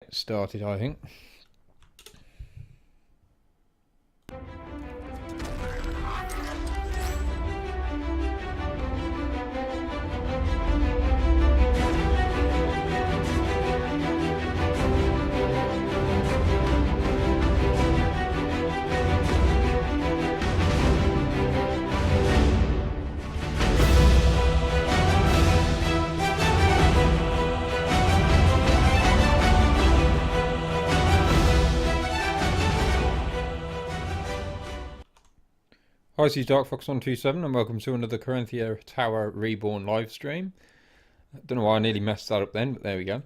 get started, I think. Hi, this is DarkFox127 and welcome to another Caranthir Tower Reborn live stream. I don't know why I nearly messed that up then, but there we go.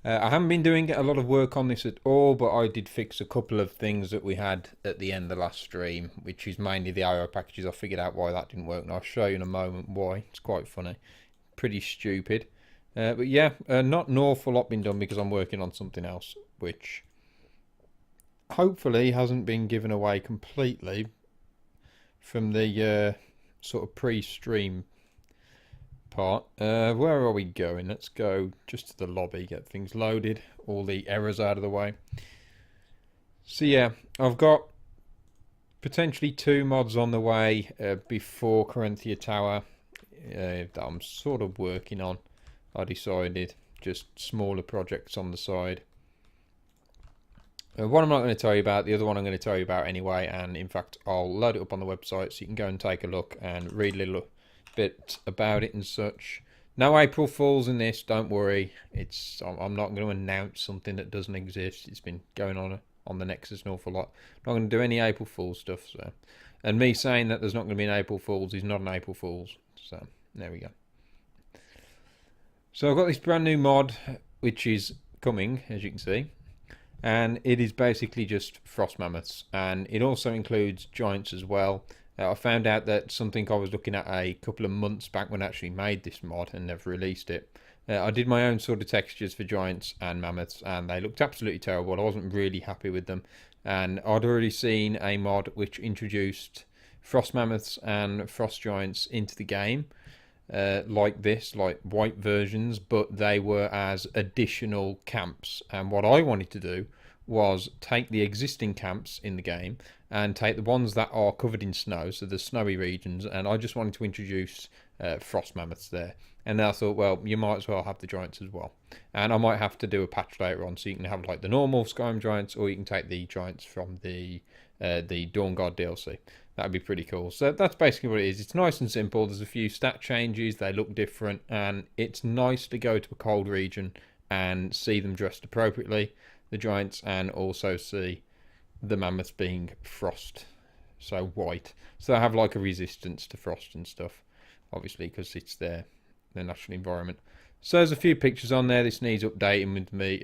I haven't been doing a lot of work on this at all, but I did fix a couple of things that we had at the end of the last stream, which is mainly the IO packages. I figured out why that didn't work, and I'll show you in a moment why. It's quite funny. Pretty stupid. But yeah, not an awful lot been done because I'm working on something else, which hopefully hasn't been given away completely from the sort of pre-stream part. Where are we going? Let's go just to the lobby, get things loaded, all the errors out of the way. So yeah, I've got potentially 2 mods on the way before Caranthir Tower that I'm sort of working on. I decided just smaller projects on the side. One I'm not going to tell you about, the other one I'm going to tell you about anyway, and in fact I'll load it up on the website so you can go and take a look and read a little bit about it and such. No April Fools in this, don't worry. I'm not going to announce something that doesn't exist. It's been going on the Nexus an awful lot. I'm not going to do any April Fools stuff. So, and me saying that there's not going to be an April Fools is not an April Fools. So there we go. So I've got this brand new mod which is coming, as you can see. And it is basically just frost mammoths, and it also includes giants as well. I found out that something I was looking at a couple of months back when I actually made this mod and never released it. I did my own sort of textures for giants and mammoths, and they looked absolutely terrible. I wasn't really happy with them, and I'd already seen a mod which introduced frost mammoths and frost giants into the game. Like this, like white versions, but they were as additional camps. And what I wanted to do was take the existing camps in the game and take the ones that are covered in snow, so the snowy regions, and I just wanted to introduce frost mammoths there. And then I thought, well, you might as well have the giants as well. And I might have to do a patch later on, so you can have like the normal Skyrim giants, or you can take the giants from the Dawn Guard DLC. That'd be pretty cool. So that's basically what it is. It's nice and simple. There's a few stat changes. They look different. And it's nice to go to a cold region and see them dressed appropriately, the giants, and also see the mammoths being frost, so white. So they have like a resistance to frost and stuff, obviously, because it's their natural environment. So there's a few pictures on there. This needs updating with me.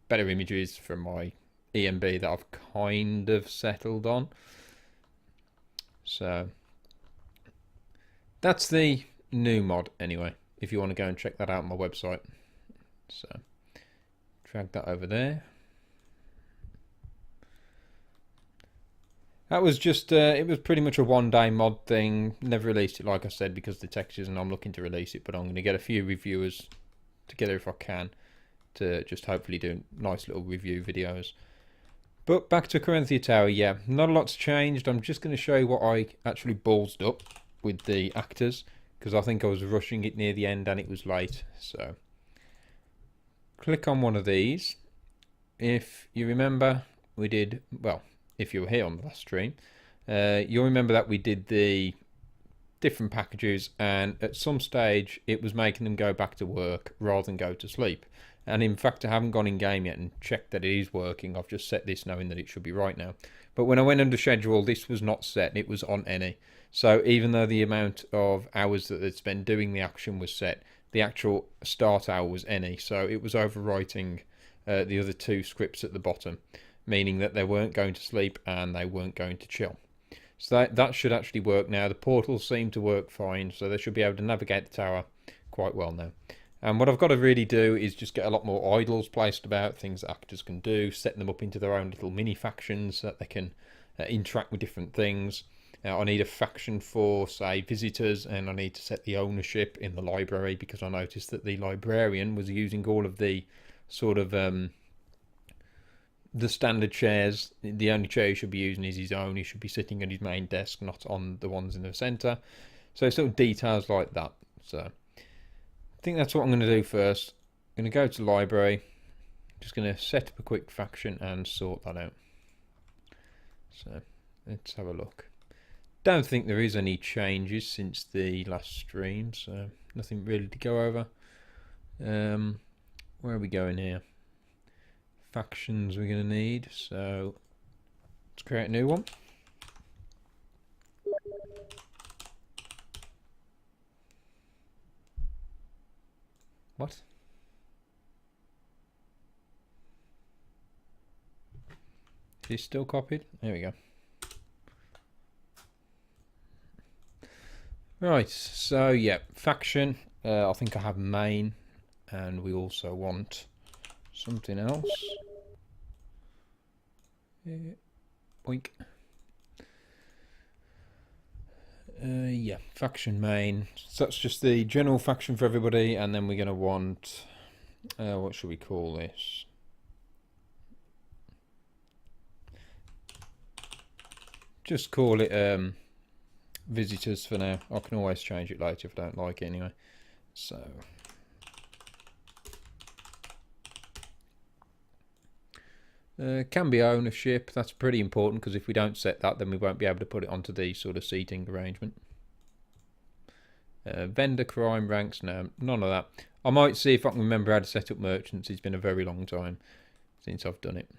Better images from my EMB that I've kind of settled on. So that's the new mod anyway, if you want to go and check that out on my website. So drag that over there. That was just, it was pretty much a one-day mod thing. Never released it, like I said, because of the textures, and I'm looking to release it, but I'm going to get a few reviewers together if I can to just hopefully do nice little review videos. But back to Caranthir Tower, yeah, not a lot's changed. I'm just going to show you what I actually ballsed up with the actors, because I think I was rushing it near the end and it was late. So click on one of these. If you remember, we did, well, if you were here on the last stream, you'll remember that we did the different packages, and at some stage it was making them go back to work rather than go to sleep. And in fact, I haven't gone in game yet and checked that it is working. I've just set this knowing that it should be right now. But when I went under schedule, this was not set. It was on any. So even though the amount of hours that they'd spent doing the action was set, the actual start hour was any. So it was overwriting the other 2 scripts at the bottom, meaning that they weren't going to sleep and they weren't going to chill. So that should actually work now. The portals seem to work fine, so they should be able to navigate the tower quite well now. And what I've got to really do is just get a lot more idols placed about, things that actors can do, set them up into their own little mini factions so that they can interact with different things. I need a faction for, say, visitors, and I need to set the ownership in the library, because I noticed that the librarian was using all of the sort of the standard chairs, the only chair he should be using is his own. He should be sitting at his main desk, not on the ones in the centre. So sort of details like that. So I think that's what I'm going to do first. I'm going to go to library. Just going to set up a quick faction and sort that out. So let's have a look. Don't think there is any changes since the last stream, so nothing really to go over. Where are we going here? Factions we're going to need, so let's create a new one. What? Is this still copied? There we go. Right, so yeah, faction. I think I have main, and we also want something else. Boink. Yeah, faction main. So that's just the general faction for everybody, and then we're going to want, what should we call this? Just call it visitors for now. I can always change it later if I don't like it anyway. So can be ownership. That's pretty important, because if we don't set that, then we won't be able to put it onto the sort of seating arrangement. Vendor crime ranks, no, none of that. I might see if I can remember how to set up merchants. It's been a very long time since I've done it,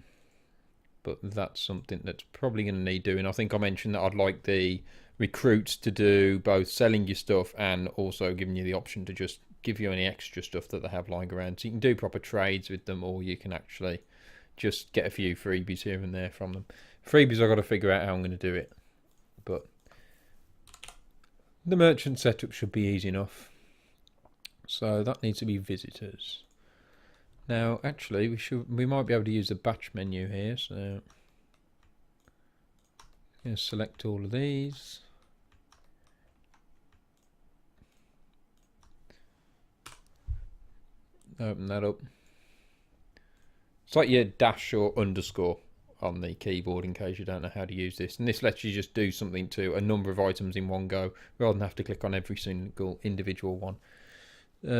but that's something that's probably going to need doing. I think I mentioned that I'd like the recruits to do both selling your stuff and also giving you the option to just give you any extra stuff that they have lying around. So you can do proper trades with them, or you can actually just get a few freebies here and there from them. Freebies, I've got to figure out how I'm going to do it, but the merchant setup should be easy enough. So that needs to be visitors. Now, actually, we might be able to use the batch menu here. So I'm going to select all of these. Open that up. It's like your dash or underscore on the keyboard in case you don't know how to use this. And this lets you just do something to a number of items in one go rather than have to click on every single individual one.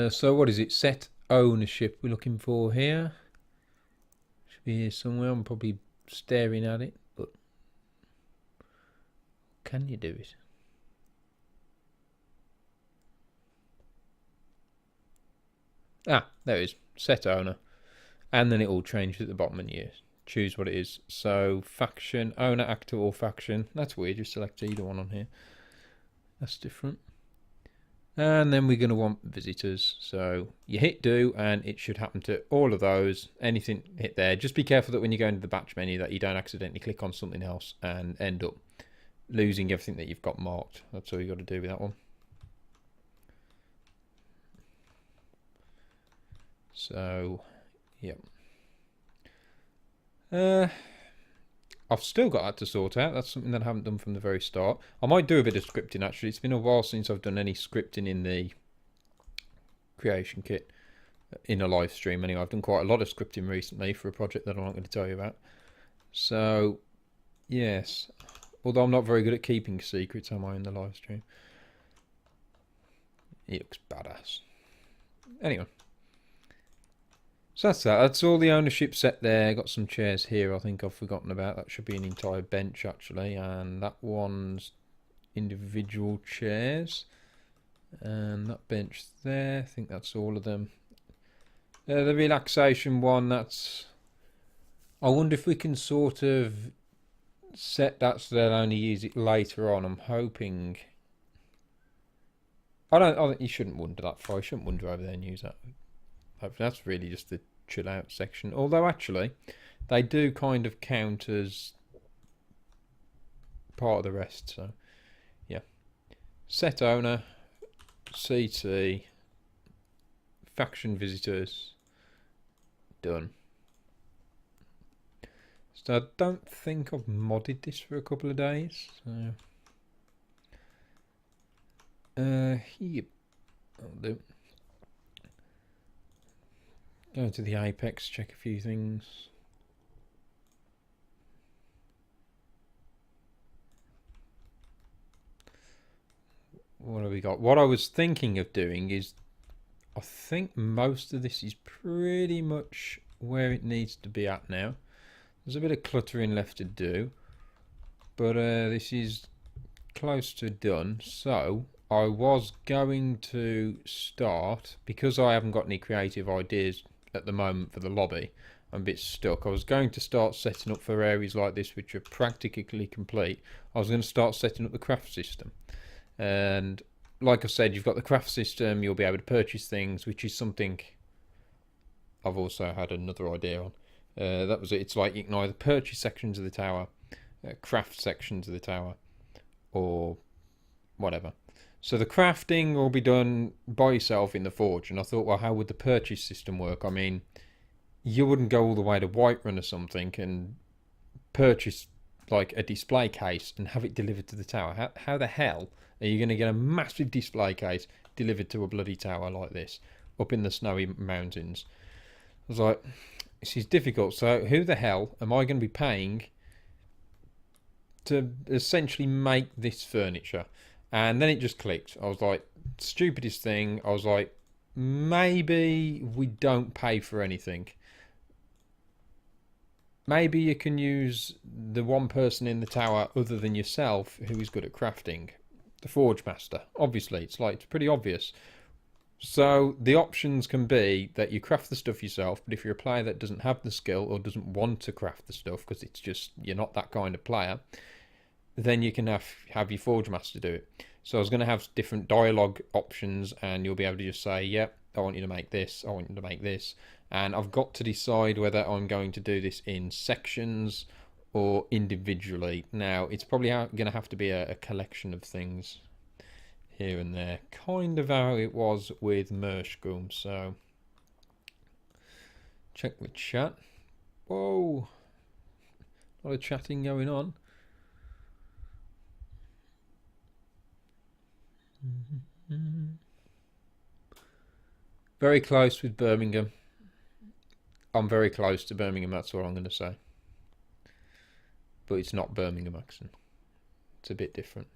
So what is it? Set ownership we're looking for here. Should be here somewhere. I'm probably staring at it, but can you do it? Ah, there it is. Set owner. And then it all changes at the bottom menu. Choose what it is. So faction, owner, actor, or faction. That's weird. Just select either one on here. That's different. And then we're going to want visitors. So you hit do, and it should happen to all of those. Anything hit there. Just be careful that when you go into the batch menu that you don't accidentally click on something else and end up losing everything that you've got marked. That's all you got to do with that one. So, yep. I've still got that to sort out. That's something that I haven't done from the very start. I might do a bit of scripting, actually. It's been a while since I've done any scripting in the creation kit in a live stream. Anyway, I've done quite a lot of scripting recently for a project that I'm not going to tell you about. So, yes. Although I'm not very good at keeping secrets, am I, in the live stream? It looks badass. Anyway. So that's that. That's all the ownership set there. Got some chairs here I think I've forgotten about. That should be an entire bench actually. And that one's individual chairs. And that bench there, I think that's all of them. The relaxation one, that's... I wonder if we can sort of set that so they'll only use it later on. I'm hoping... I think you shouldn't wander that far. You shouldn't wander over there and use that. That's really just the chill out section. Although actually, they do kind of count as part of the rest. So, yeah. Set owner, CT, faction visitors, done. So I don't think I've modded this for a couple of days. So, yep, I'll do. Go to the Apex, check a few things. what have we got? What I was thinking of doing is, I think most of this is pretty much where it needs to be at now. There's a bit of cluttering left to do, but this is close to done. So I was going to start, because I haven't got any creative ideas at the moment for the lobby, I'm a bit stuck. I was going to start setting up for areas like this which are practically complete. I was going to start setting up the craft system, and like I said, you've got the craft system, you'll be able to purchase things, which is something I've also had another idea on. That was it. It's like you can either purchase sections of the tower, craft sections of the tower, or whatever. So the crafting will be done by yourself in the forge, and I thought, well, how would the purchase system work? I mean, you wouldn't go all the way to Whiterun or something and purchase like a display case and have it delivered to the tower. How the hell are you going to get a massive display case delivered to a bloody tower like this up in the snowy mountains? I was like, this is difficult. So who the hell am I going to be paying to essentially make this furniture? And then it just clicked. I was like, stupidest thing. I was like, maybe we don't pay for anything. Maybe you can use the one person in the tower other than yourself who is good at crafting. The Forge Master. Obviously, it's pretty obvious. So the options can be that you craft the stuff yourself, but if you're a player that doesn't have the skill or doesn't want to craft the stuff because it's just, you're not that kind of player, then you can have your Forge Master do it. So I was going to have different dialogue options, and you'll be able to just say, yep, I want you to make this, I want you to make this. And I've got to decide whether I'm going to do this in sections or individually. Now, it's probably going to have to be a collection of things here and there. Kind of how it was with Mershgum. So, check the chat. Whoa. A lot of chatting going on. Very close with Birmingham. I'm very close to Birmingham, that's all I'm going to say. But it's not Birmingham accent. It's a bit different.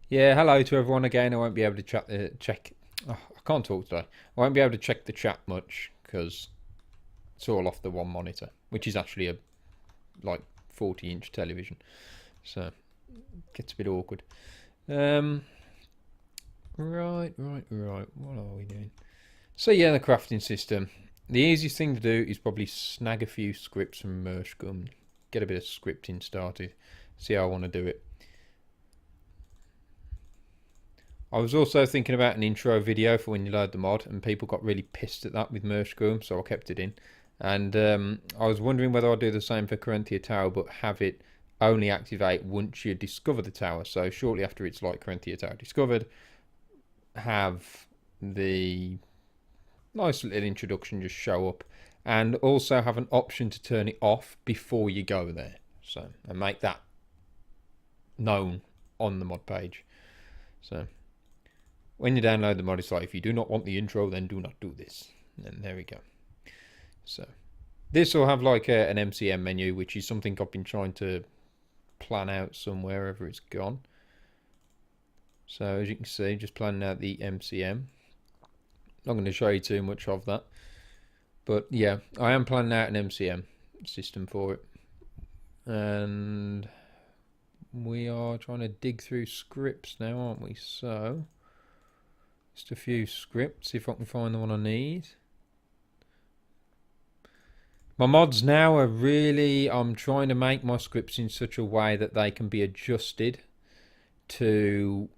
Yeah, hello to everyone again. I won't be able to check. Oh, I can't talk today. I won't be able to check the chat much because it's all off the one monitor, which is actually a like 40-inch television. So it gets a bit awkward. Right. What are we doing? So yeah, the crafting system. The easiest thing to do is probably snag a few scripts from Mershgum, get a bit of scripting started, see how I want to do it. I was also thinking about an intro video for when you load the mod, and people got really pissed at that with Mershgum, so I kept it in. And I was wondering whether I'd do the same for Caranthir Tower, but have it only activate once you discover the tower. So shortly after it's like Caranthir Tower discovered, have the nice little introduction just show up, and also have an option to turn it off before you go there. So, and make that known on the mod page. So when you download the mod, it's like, if you do not want the intro, then do not do this. And there we go. So this will have like an MCM menu, which is something I've been trying to plan out somewhere, wherever it's gone. So as you can see, just planning out the MCM. Not going to show you too much of that. But yeah, I am planning out an MCM system for it. And we are trying to dig through scripts now, aren't we? So just a few scripts, see if I can find the one I need. My mods now are really, I'm trying to make my scripts in such a way that they can be adjusted to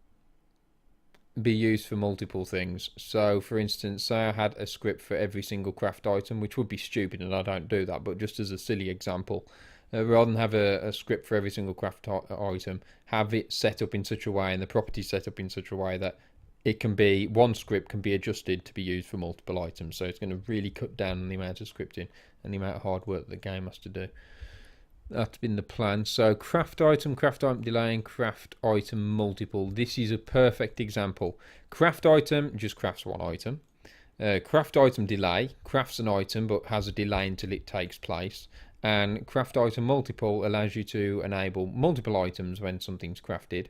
be used for multiple things. So for instance, say I had a script for every single craft item, which would be stupid and I don't do that, but just as a silly example, rather than have a script for every single craft item, have it set up in such a way and the property set up in such a way that it can be, one script can be adjusted to be used for multiple items. So it's going to really cut down on the amount of scripting and the amount of hard work the game has to do. That's been the plan. So craft item delaying, craft item multiple. This is a perfect example. Craft item just crafts one item. Craft item delay crafts an item but has a delay until it takes place. And craft item multiple allows you to enable multiple items when something's crafted.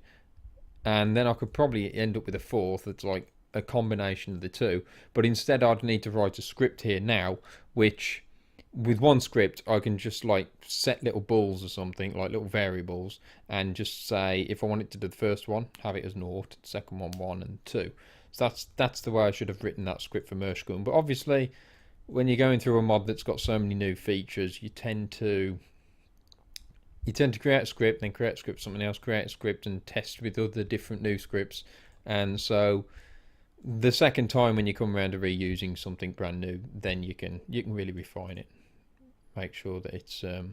And then I could probably end up with a fourth that's like a combination of the two. But instead I'd need to write a script here now, which with one script I can just like set little balls or something, like little variables, and just say if I want it to do the first one, have it as 0, second one 1 and 2. So that's the way I should have written that script for Mershgun. But obviously when you're going through a mod that's got so many new features, you tend to create a script, then create a script for something else, create a script and test with other different new scripts. And so the second time when you come around to reusing something brand new, then you can really refine it. Make sure that it's not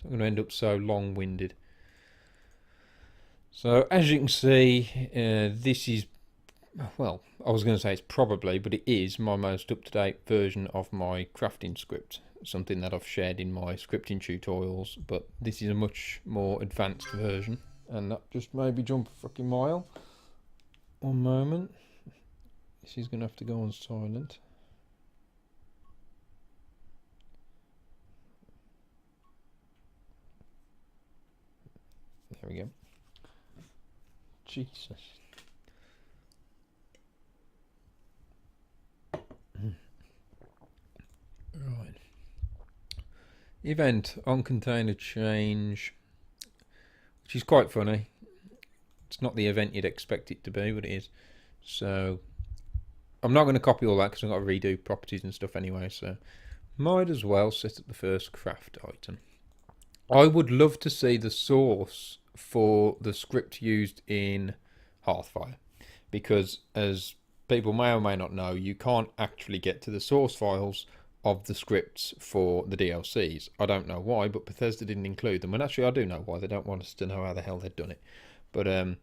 going to end up so long-winded. So as you can see, this is, well, I was going to say it's probably, but it is my most up-to-date version of my crafting script. Something that I've shared in my scripting tutorials, but this is a much more advanced version. And that just made me jump a fucking mile. One moment. This is going to have to go on silent. There we go. Jesus. Right. Event on container change, which is quite funny. It's not the event you'd expect it to be, but it is. So I'm not going to copy all that because I've got to redo properties and stuff anyway, so might as well set up the first craft item. I would love to see the source for the script used in Hearthfire, because as people may or may not know, you can't actually get to the source files of the scripts for the DLCs. I don't know why, but Bethesda didn't include them. And actually I do know why. They don't want us to know how the hell they've done it. But and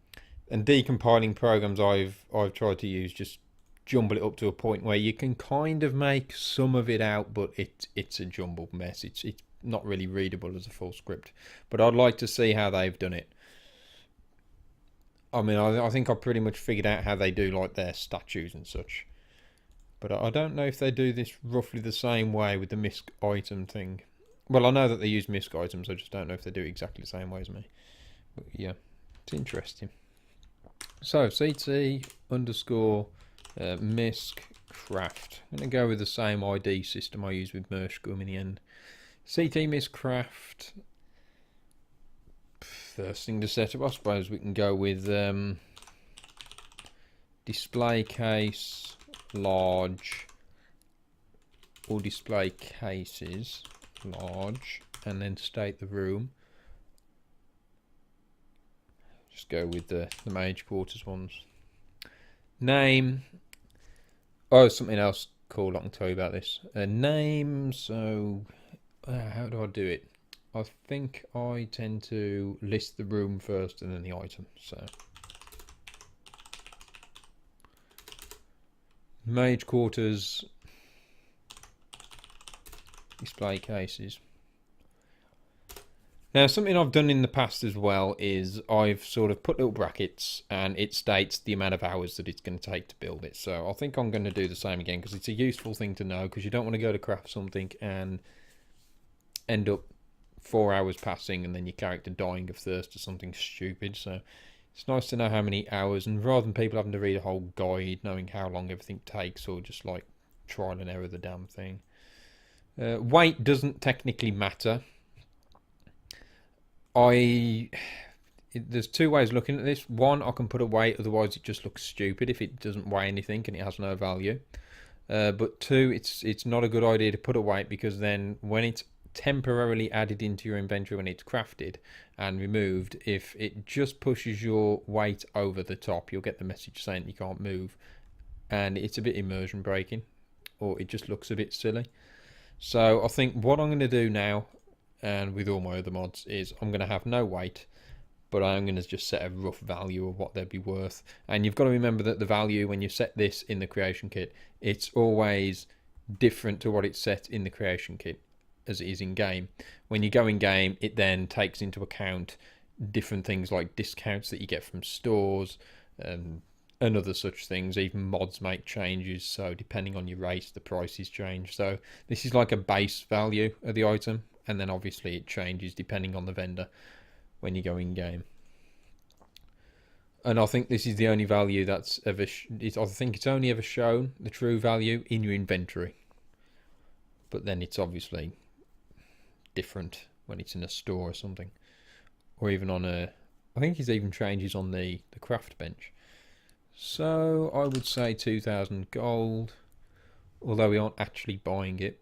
decompiling programs I've tried to use just jumble it up to a point where you can kind of make some of it out, but it's a jumbled mess. It's not really readable as a full script. But I'd like to see how they've done it. I mean, I think I pretty much figured out how they do like their statues and such. But I don't know if they do this roughly the same way with the misc item thing. Well, I know that they use misc items, I just don't know if they do it exactly the same way as me. But yeah, it's interesting. So, CT underscore misc craft. I'm going to go with the same ID system I use with Mershgun in the end. CT misc craft. First thing to set up, I suppose we can go with display case large, or display cases large, and then state the room. Just go with the mage quarters ones. Name. Oh, something else cool I can tell you about this. Name. So how do I do it? I think I tend to list the room first and then the item. So mage quarters, display cases. Now, something I've done in the past as well is I've sort of put little brackets and it states the amount of hours that it's going to take to build it. So I think I'm going to do the same again because it's a useful thing to know, because you don't want to go to craft something and end up 4 hours passing and then your character dying of thirst or something stupid. So it's nice to know how many hours, and rather than people having to read a whole guide knowing how long everything takes, or just like trial and error the damn thing. Weight doesn't technically matter. There's two ways of looking at this. One, I can put a weight, otherwise it just looks stupid if it doesn't weigh anything and it has no value. But two, it's not a good idea to put a weight, because then when it's temporarily added into your inventory when it's crafted and removed, if it just pushes your weight over the top, you'll get the message saying you can't move, and it's a bit immersion breaking, or it just looks a bit silly. So I think what I'm going to do now, and with all my other mods, is I'm going to have no weight, but I'm going to just set a rough value of what they'd be worth. And you've got to remember that the value, when you set this in the creation kit, it's always different to what it's set in the creation kit as it is in game. When you go in game, it then takes into account different things like discounts that you get from stores, and other such things. Even mods make changes, so depending on your race, the prices change. So this is like a base value of the item, and then obviously it changes depending on the vendor when you go in game. And I think this is the only value that's ever. I think it's only ever shown the true value in your inventory. But then it's obviously different when it's in a store or something, or even on a. I think it even changes on the craft bench. So I would say 2,000 gold, although we aren't actually buying it.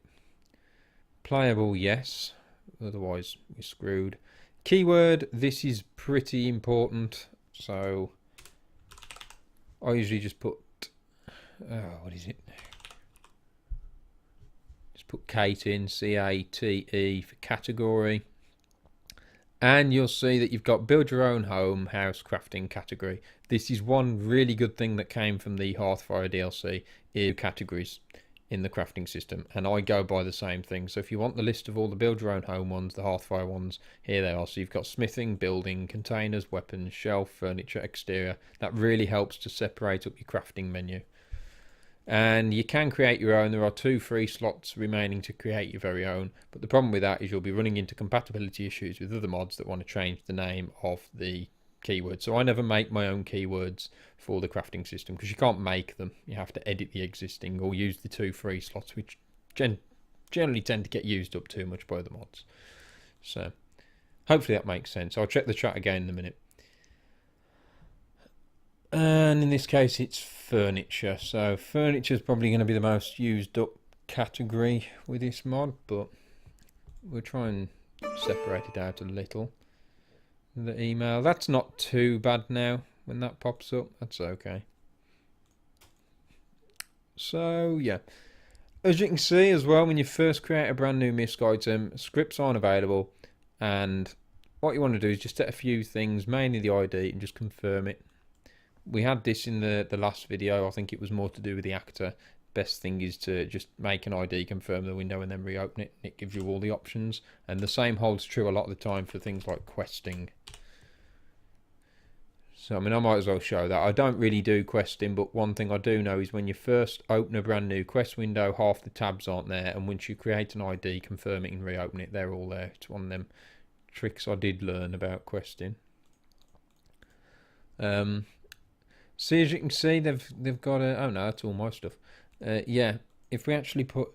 Playable, yes. Otherwise, we're screwed. Keyword, this is pretty important. So I usually just put, what is it? Just put Kate in, CATE for category. And you'll see that you've got build your own home, house, crafting category. This is one really good thing that came from the Hearthfire DLC, is categories in the crafting system. And I go by the same thing. So if you want the list of all the build your own home ones, the Hearthfire ones, here they are. So you've got smithing, building, containers, weapons, shelf, furniture, exterior. That really helps to separate up your crafting menu. And you can create your own. There are 2 free slots remaining to create your very own. But the problem with that is you'll be running into compatibility issues with other mods that want to change the name of the keyword. So I never make my own keywords for the crafting system because you can't make them. You have to edit the existing or use the 2 free slots, which generally tend to get used up too much by the mods. So hopefully that makes sense. I'll check the chat again in a minute. And in this case it's furniture, so furniture is probably going to be the most used up category with this mod, but we'll try and separate it out a little. The email, that's not too bad now when that pops up, that's okay. So yeah, as you can see as well, when you first create a brand new misc item, scripts aren't available, and what you want to do is just set a few things, mainly the ID, and just confirm it. We had this in the last video. I think it was more to do with the actor. Best thing is to just make an ID, confirm the window, and then reopen it. It gives you all the options. And the same holds true a lot of the time for things like questing. So, I mean, I might as well show that. I don't really do questing, but one thing I do know is when you first open a brand new quest window, half the tabs aren't there. And once you create an ID, confirm it and reopen it, they're all there. It's one of them tricks I did learn about questing. So as you can see, they've got a. Oh no, that's all my stuff. Yeah, if we actually put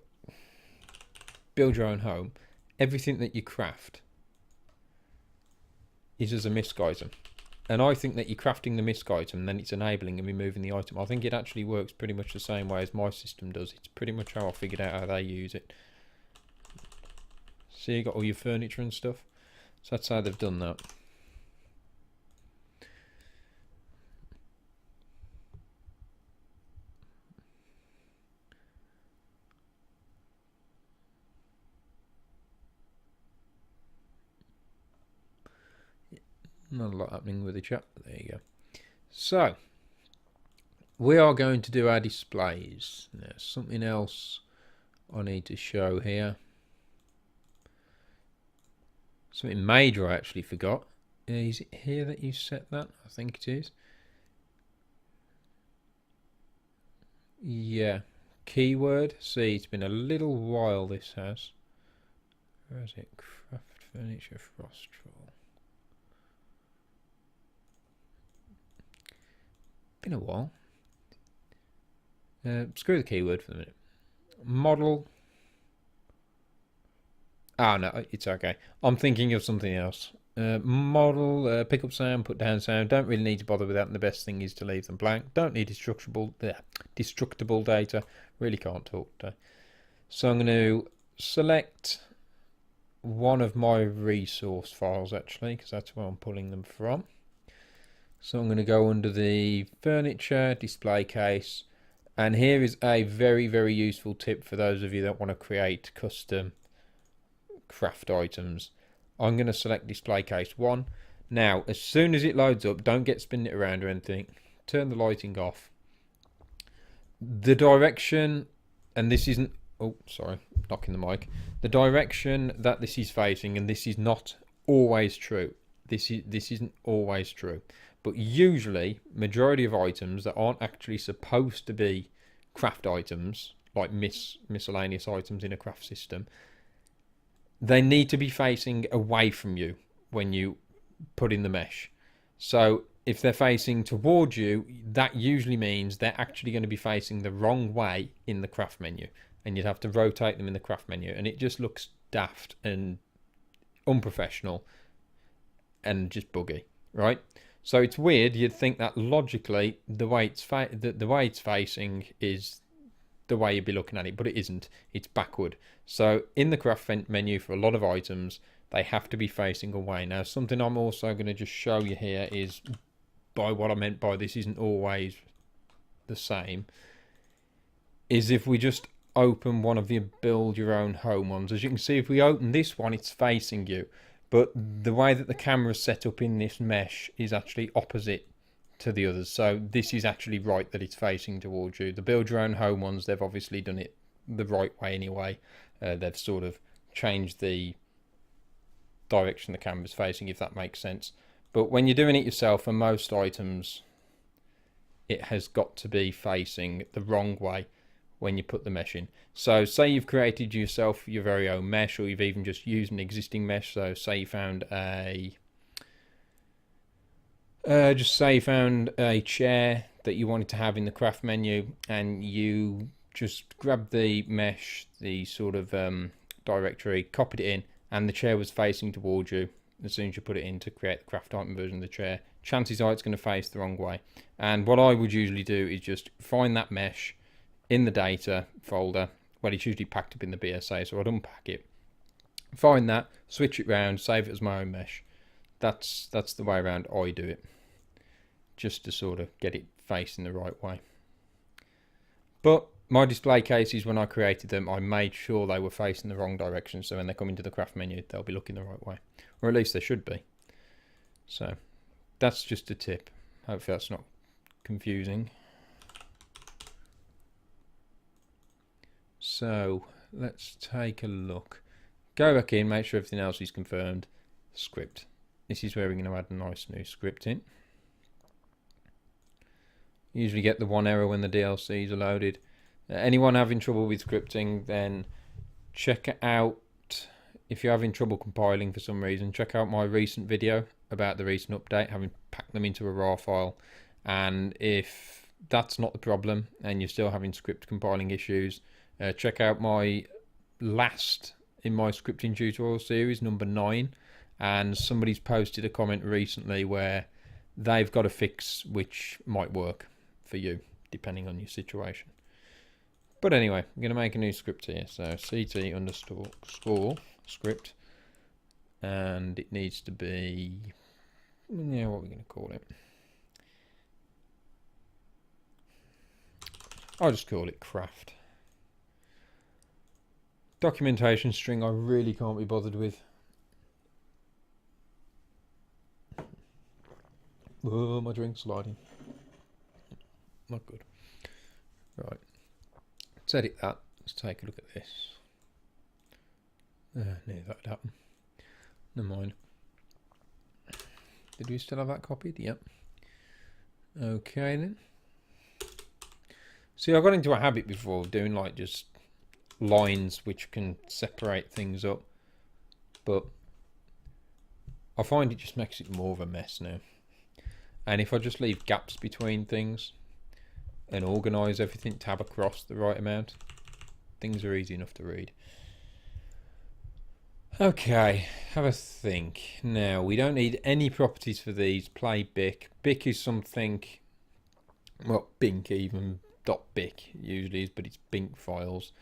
build your own home, everything that you craft is as a misc item, and I think that you're crafting the misc item, and then it's enabling and removing the item. I think it actually works pretty much the same way as my system does. It's pretty much how I figured out how they use it. See, you got all your furniture and stuff. So that's how they've done that. Not a lot happening with the chat, but there you go. So, we are going to do our displays. Now, something else I need to show here. Something major I actually forgot. Is it here that you set that? I think it is. Yeah. Keyword. See, it's been a little while this has. Where is it? Craft furniture frost troll. Been a while. Screw the keyword for the minute. Model. Ah, no, it's okay. I'm thinking of something else. Model, pick up sound, put down sound. Don't really need to bother with that, and the best thing is to leave them blank. Don't need destructible data. Really can't talk today. So I'm going to select one of my resource files, actually, because that's where I'm pulling them from. So I'm going to go under the furniture display case, and here is a very, very useful tip for those of you that want to create custom craft items. I'm going to select display case 1. Now, as soon as it loads up, don't get spinning it around or anything. Turn the lighting off. The direction, and this isn't, oh, sorry, knocking the mic. The direction that this is facing, and this is not always true. This isn't always true. But usually, majority of items that aren't actually supposed to be craft items, like miscellaneous items in a craft system, they need to be facing away from you when you put in the mesh. So if they're facing towards you, that usually means they're actually going to be facing the wrong way in the craft menu, and you'd have to rotate them in the craft menu, and it just looks daft and unprofessional and just buggy, right? So it's weird. You'd think that logically the way it's facing is the way you'd be looking at it, but it isn't. It's backward. So in the craft menu for a lot of items, they have to be facing away. Now, something I'm also going to just show you here is, by what I meant by this isn't always the same, is if we just open one of the build your own home ones. As you can see, if we open this one, it's facing you. But the way that the camera's set up in this mesh is actually opposite to the others. So this is actually right that it's facing towards you. The build your own home ones, they've obviously done it the right way anyway. They've sort of changed the direction the camera's facing, if that makes sense. But when you're doing it yourself, for most items, it has got to be facing the wrong way when you put the mesh in. So say you've created yourself your very own mesh, or you've even just used an existing mesh. So say you found a chair that you wanted to have in the craft menu, and you just grabbed the mesh, the sort of directory, copied it in, and the chair was facing towards you as soon as you put it in to create the craft item version of the chair. Chances are it's going to face the wrong way. And what I would usually do is just find that mesh in the data folder. Well, it's usually packed up in the BSA, so I'd unpack it, find that, switch it round, save it as my own mesh. That's the way around I do it, just to sort of get it facing the right way. But my display cases, when I created them, I made sure they were facing the wrong direction, so when they come into the craft menu, they'll be looking the right way, or at least they should be. So that's just a tip. Hopefully that's not confusing. So let's take a look. Go back in, make sure everything else is confirmed. Script. This is where we're going to add a nice new script in. You usually get the one error when the DLCs are loaded. Anyone having trouble with scripting, then check out, if you're having trouble compiling for some reason, check out my recent video about the recent update, having packed them into a raw file. And if that's not the problem and you're still having script compiling issues, check out my last in my scripting tutorial series, number 9, and somebody's posted a comment recently where they've got a fix which might work for you depending on your situation. But anyway, I'm going to make a new script here. So ct_score script, and it needs to be, yeah, what are we going to call it? I'll just call it craft. Documentation string I really can't be bothered with. Oh, my drink's sliding. Not good. Right. Let's edit that. Let's take a look at this. Knew that would happen. Never mind. Did we still have that copied? Yep. Okay then. See, I got into a habit before of doing like just lines which can separate things up, but I find it just makes it more of a mess now. And if I just leave gaps between things and organise everything, tab across the right amount, things are easy enough to read. Okay, have a think. Now, we don't need any properties for these. Play BIC. BIC is something, well, BINC even, .bic usually is, but it's BINC files.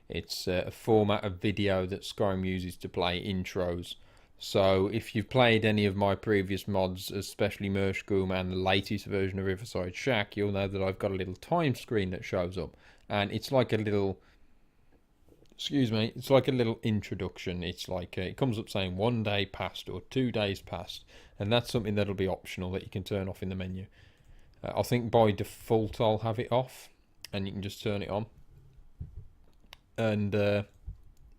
It's a format of video that Skyrim uses to play intros. So if you've played any of my previous mods, especially Mershgoom and the latest version of Riverside Shack, you'll know that I've got a little time screen that shows up. And it's like a little, it's like a little introduction. It's like, it comes up saying 1 day past or 2 days past. And that's something that'll be optional that you can turn off in the menu. I think by default I'll have it off, and you can just turn it on. And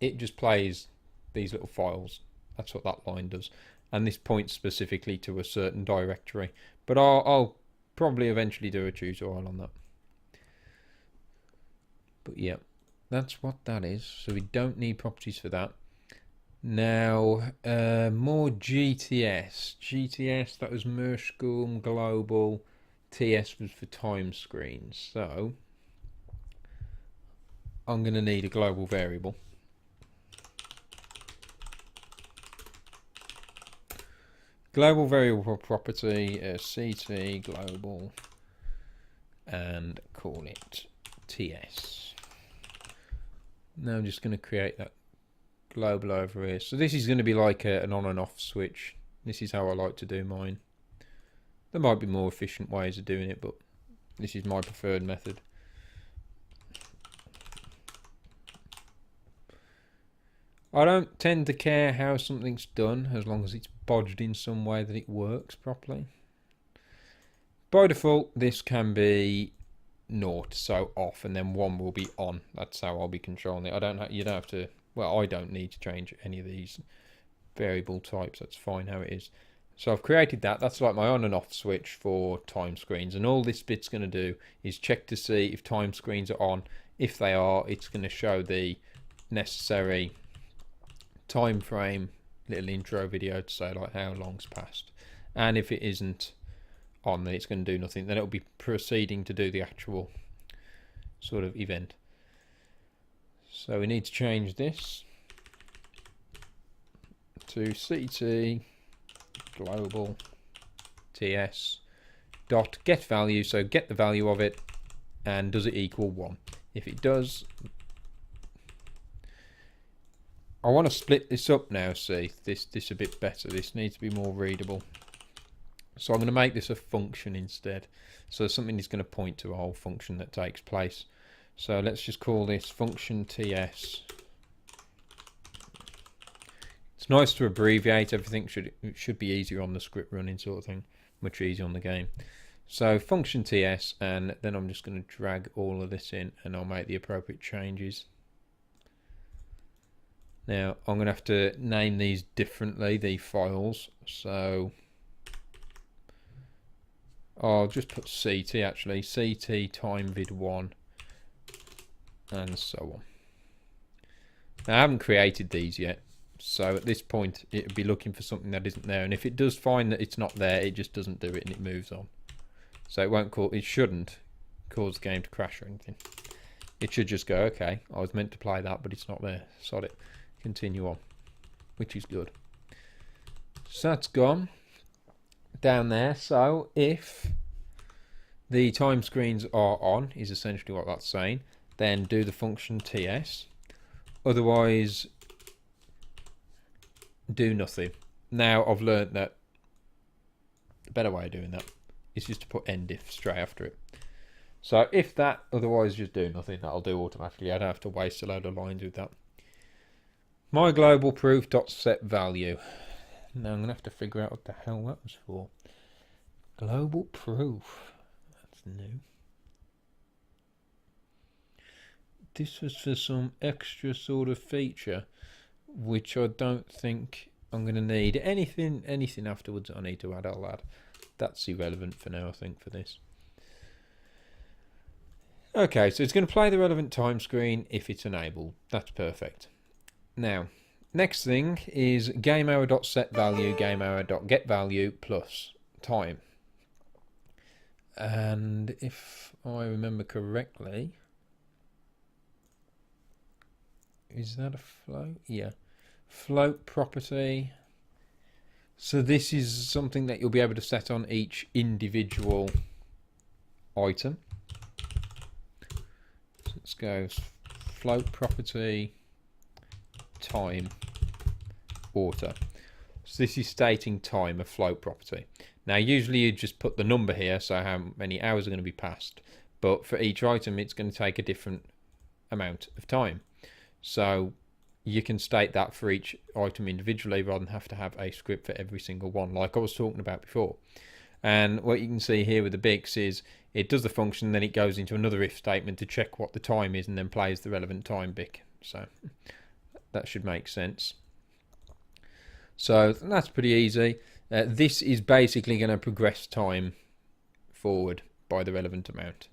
it just plays these little files. That's what that line does. and this points specifically to a certain directory. But I'll probably eventually do a tutorial on that. But yeah, that's what that is. So we don't need properties for that. Now, more GTS. GTS, that was Merschgum, Global. TS was for time screens. So I'm going to need a global variable. Global variable property, CT global, and call it TS. Now I'm just going to create that global over here. So this is going to be like an on and off switch. This is how I like to do mine. There might be more efficient ways of doing it, but this is my preferred method. I don't tend to care how something's done as long as it's bodged in some way that it works properly. By default, this can be 0, so off, and then 1 will be on. That's how I'll be controlling it. You don't have to. Well, I don't need to change any of these variable types. That's fine how it is. So I've created that. That's like my on and off switch for time screens, and all this bit's going to do is check to see if time screens are on. If they are, it's going to show the necessary time frame little intro video to say like how long's passed, and if it isn't on, then it's going to do nothing. Then it'll be proceeding to do the actual sort of event. So we need to change this to CT global TS dot get value. So get the value of it, and does it equal 1? If it does, I want to split this up now. See this a bit better. This needs to be more readable. So I'm going to make this a function instead. So something is going to point to a whole function that takes place. So let's just call this function TS. It's nice to abbreviate everything. It should be easier on the script running sort of thing. Much easier on the game. So function TS, and then I'm just going to drag all of this in, and I'll make the appropriate changes. Now I'm going to have to name these differently, the files. So I'll just put CT actually, CT time vid1, and so on. Now I haven't created these yet, so at this point it would be looking for something that isn't there, and if it does find that it's not there, it just doesn't do it and it moves on. So it shouldn't cause the game to crash or anything. It should just go, okay, I was meant to play that, but it's not there. Sod it. Continue on, which is good. So that's gone down there. So if the time screens are on, is essentially what that's saying, then do the function TS. Otherwise, do nothing. Now I've learned that the better way of doing that is just to put endif straight after it. So if that, otherwise just do nothing, that'll do automatically. I don't have to waste a load of lines with that. My global proof dot set value. Now I'm gonna have to figure out what the hell that was for. Global proof. That's new. This was for some extra sort of feature, which I don't think I'm gonna need. Anything afterwards I need to add, I'll add. That's irrelevant for now, I think, for this. Okay, so it's going to play the relevant time screen if it's enabled. That's perfect. Now, next thing is gamehour.setValue, gamehour.getValue plus time. And if I remember correctly, is that a float? Yeah. Float property. So this is something that you'll be able to set on each individual item. So let's go float property time auto. So this is stating time of float property. Now usually you just put the number here, so how many hours are going to be passed, but for each item it's going to take a different amount of time. So you can state that for each item individually rather than have to have a script for every single one, like I was talking about before. And what you can see here with the Bix is it does the function, then it goes into another if statement to check what the time is and then plays the relevant time bit. So that should make sense. So that's pretty easy. This is basically going to progress time forward by the relevant amount.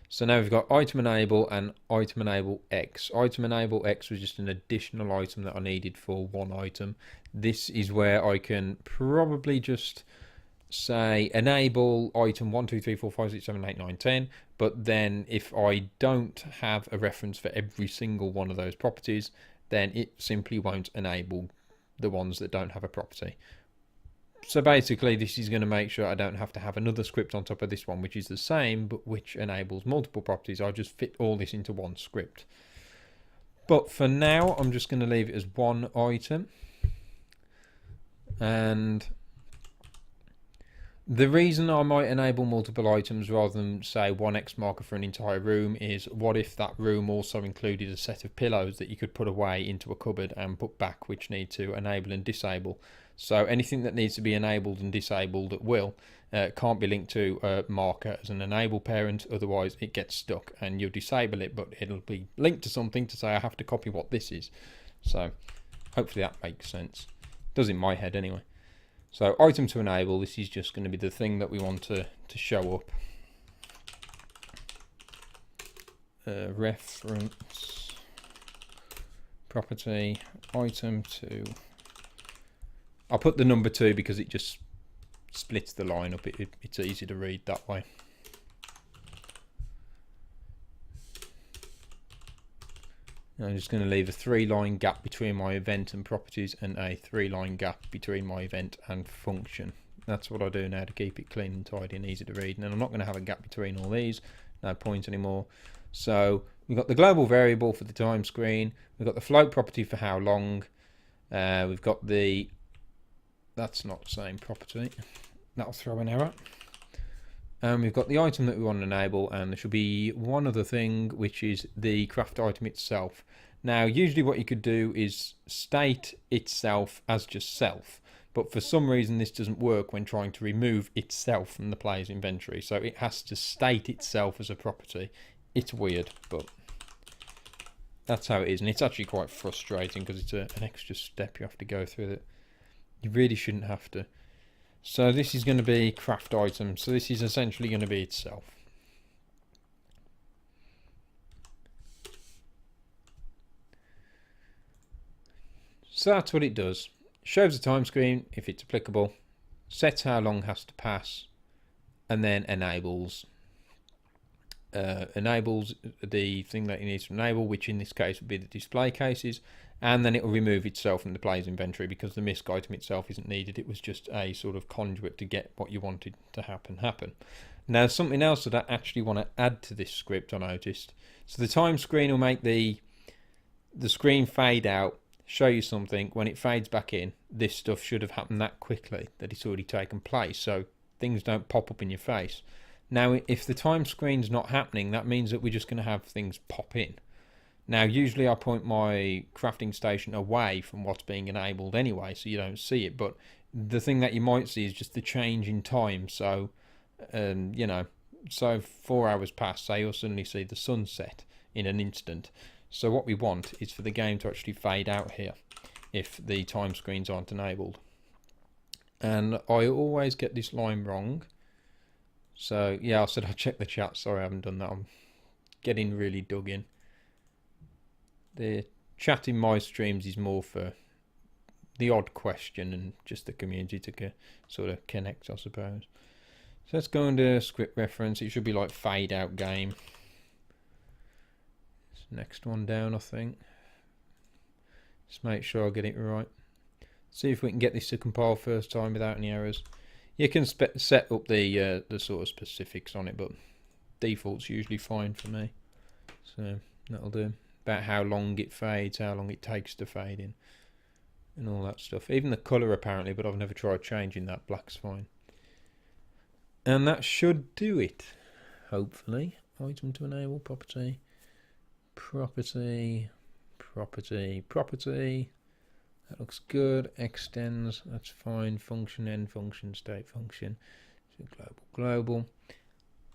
So now we've got item enable and item enable X. Item enable X was just an additional item that I needed for one item. This is where I can probably just say enable item 1, 2, 3, 4, 5, 6, 7, 8, 9, 10. But then if I don't have a reference for every single one of those properties, then it simply won't enable the ones that don't have a property. So basically this is going to make sure I don't have to have another script on top of this one, which is the same but which enables multiple properties. I'll just fit all this into one script. But for now I'm just going to leave it as one item. And the reason I might enable multiple items rather than say one X marker for an entire room is, what if that room also included a set of pillows that you could put away into a cupboard and put back, which need to enable and disable. So anything that needs to be enabled and disabled at will can't be linked to a marker as an enable parent, otherwise it gets stuck and you'll disable it, but it'll be linked to something to say I have to copy what this is. So hopefully that makes sense. Does in my head anyway. So item to enable, this is just going to be the thing that we want to show up. Reference property item to, I'll put the number 2 because it just splits the line up. It's easy to read that way. I'm just going to leave a 3-line gap between my event and properties and a 3-line gap between my event and function. That's what I do now to keep it clean and tidy and easy to read. And I'm not going to have a gap between all these. No point anymore. So we've got the global variable for the time screen. We've got the float property for how long. We've got the, that's not the same property. That'll throw an error. And we've got the item that we want to enable, and there should be one other thing, which is the craft item itself. Now, usually what you could do is state itself as just self, but for some reason this doesn't work when trying to remove itself from the player's inventory. So it has to state itself as a property. It's weird, but that's how it is, and it's actually quite frustrating because it's an extra step you have to go through that you really shouldn't have to. So this is going to be craft item. So this is essentially going to be itself. So that's what it does. Shows the time screen if it's applicable, sets how long has to pass, and then enables the thing that it needs to enable, which in this case would be the display cases, and then it will remove itself from the player's inventory because the misc item itself isn't needed. It was just a sort of conduit to get what you wanted to happen. Now something else that I actually want to add to this script I noticed. So the time screen will make the screen fade out, show you something. When it fades back in, this stuff should have happened that quickly that it's already taken place, so things don't pop up in your face. Now if the time screen's not happening, that means that we're just going to have things pop in. Now usually I point my crafting station away from what's being enabled anyway, so you don't see it, but the thing that you might see is just the change in time. So you know, so 4 hours pass, say you'll suddenly see the sunset in an instant. So what we want is for the game to actually fade out here if the time screens aren't enabled. And I always get this line wrong. So yeah, I said I'll check the chat. Sorry I haven't done that. I'm getting really dug in. The chat in my streams is more for the odd question and just the community to sort of connect, I suppose. So let's go into script reference. It should be like fade out game. Next one down, I think. Just make sure I get it right. See if we can get this to compile first time without any errors. You can set up the sort of specifics on it, but default's usually fine for me. So that'll do. About how long it fades, how long it takes to fade in, and all that stuff. Even the colour apparently, but I've never tried changing that. Black's fine. And that should do it, hopefully. Item to enable, property, property, property, property. That looks good. Extends, that's fine. Function, end function, state function. So global, global.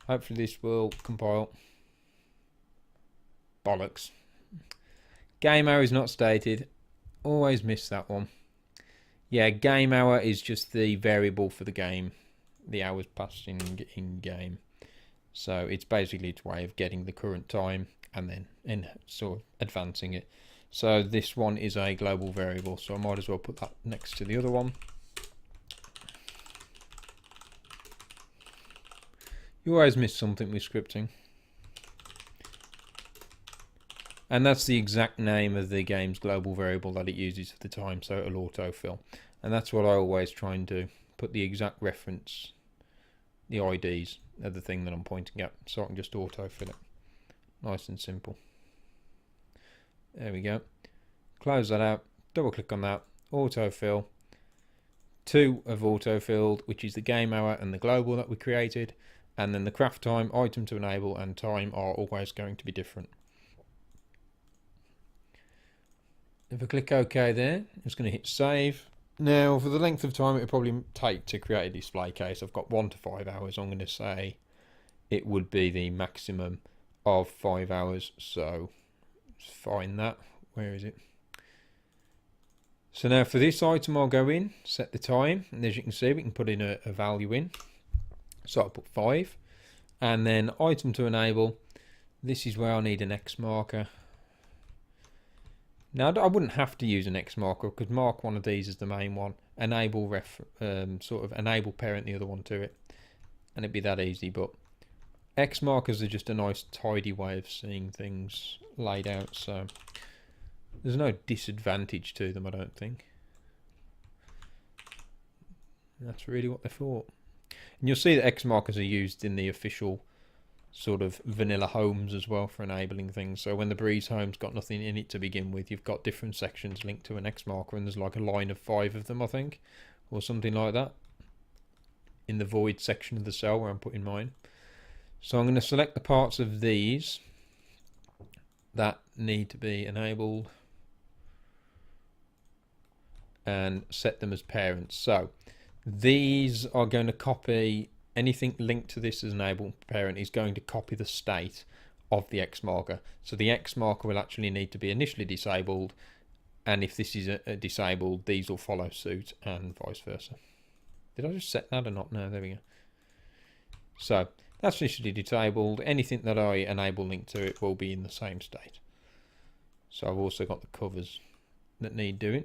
Hopefully this will compile. Bollocks. Game hour is not stated. Always miss that one. Yeah, game hour is just the variable for the game, the hours passing in game. So it's basically its way of getting the current time and then in sort of advancing it. So this one is a global variable, so I might as well put that next to the other one. You always miss something with scripting. And that's the exact name of the game's global variable that it uses for the time, so it'll autofill. And that's what I always try and do, put the exact reference, the IDs of the thing that I'm pointing at, so I can just autofill it. Nice and simple. There we go. Close that out, double click on that, autofill. 2 have autofilled, which is the game hour and the global that we created. And then the craft time, item to enable, and time are always going to be different. If I click OK there, I'm just going to hit save. Now, for the length of time it would probably take to create a display case, I've got 1 to 5 hours. I'm going to say it would be the maximum of 5 hours. So, let's find that. Where is it? So now for this item, I'll go in, set the time, and as you can see, we can put in a value in. So I'll put 5, and then item to enable. This is where I need an X marker. Now I wouldn't have to use an X marker, because mark one of these as the main one, enable sort of enable parent the other one to it, and it'd be that easy. But X markers are just a nice tidy way of seeing things laid out, so there's no disadvantage to them, I don't think. That's really what they're for. And you'll see that X markers are used in the official sort of vanilla homes as well for enabling things. So when the Breeze home's got nothing in it to begin with, you've got different sections linked to an X marker, and there's like a line of 5 of them, I think, or something like that, in the void section of the cell where I'm putting mine. So I'm going to select the parts of these that need to be enabled and set them as parents. So these are going to copy anything linked to this as enable parent is going to copy the state of the X marker. So the X marker will actually need to be initially disabled, and if this is disabled, these will follow suit, and vice versa. Did I just set that or not? No, there we go. So that's initially disabled. Anything that I enable linked to it will be in the same state. So I've also got the covers that need doing.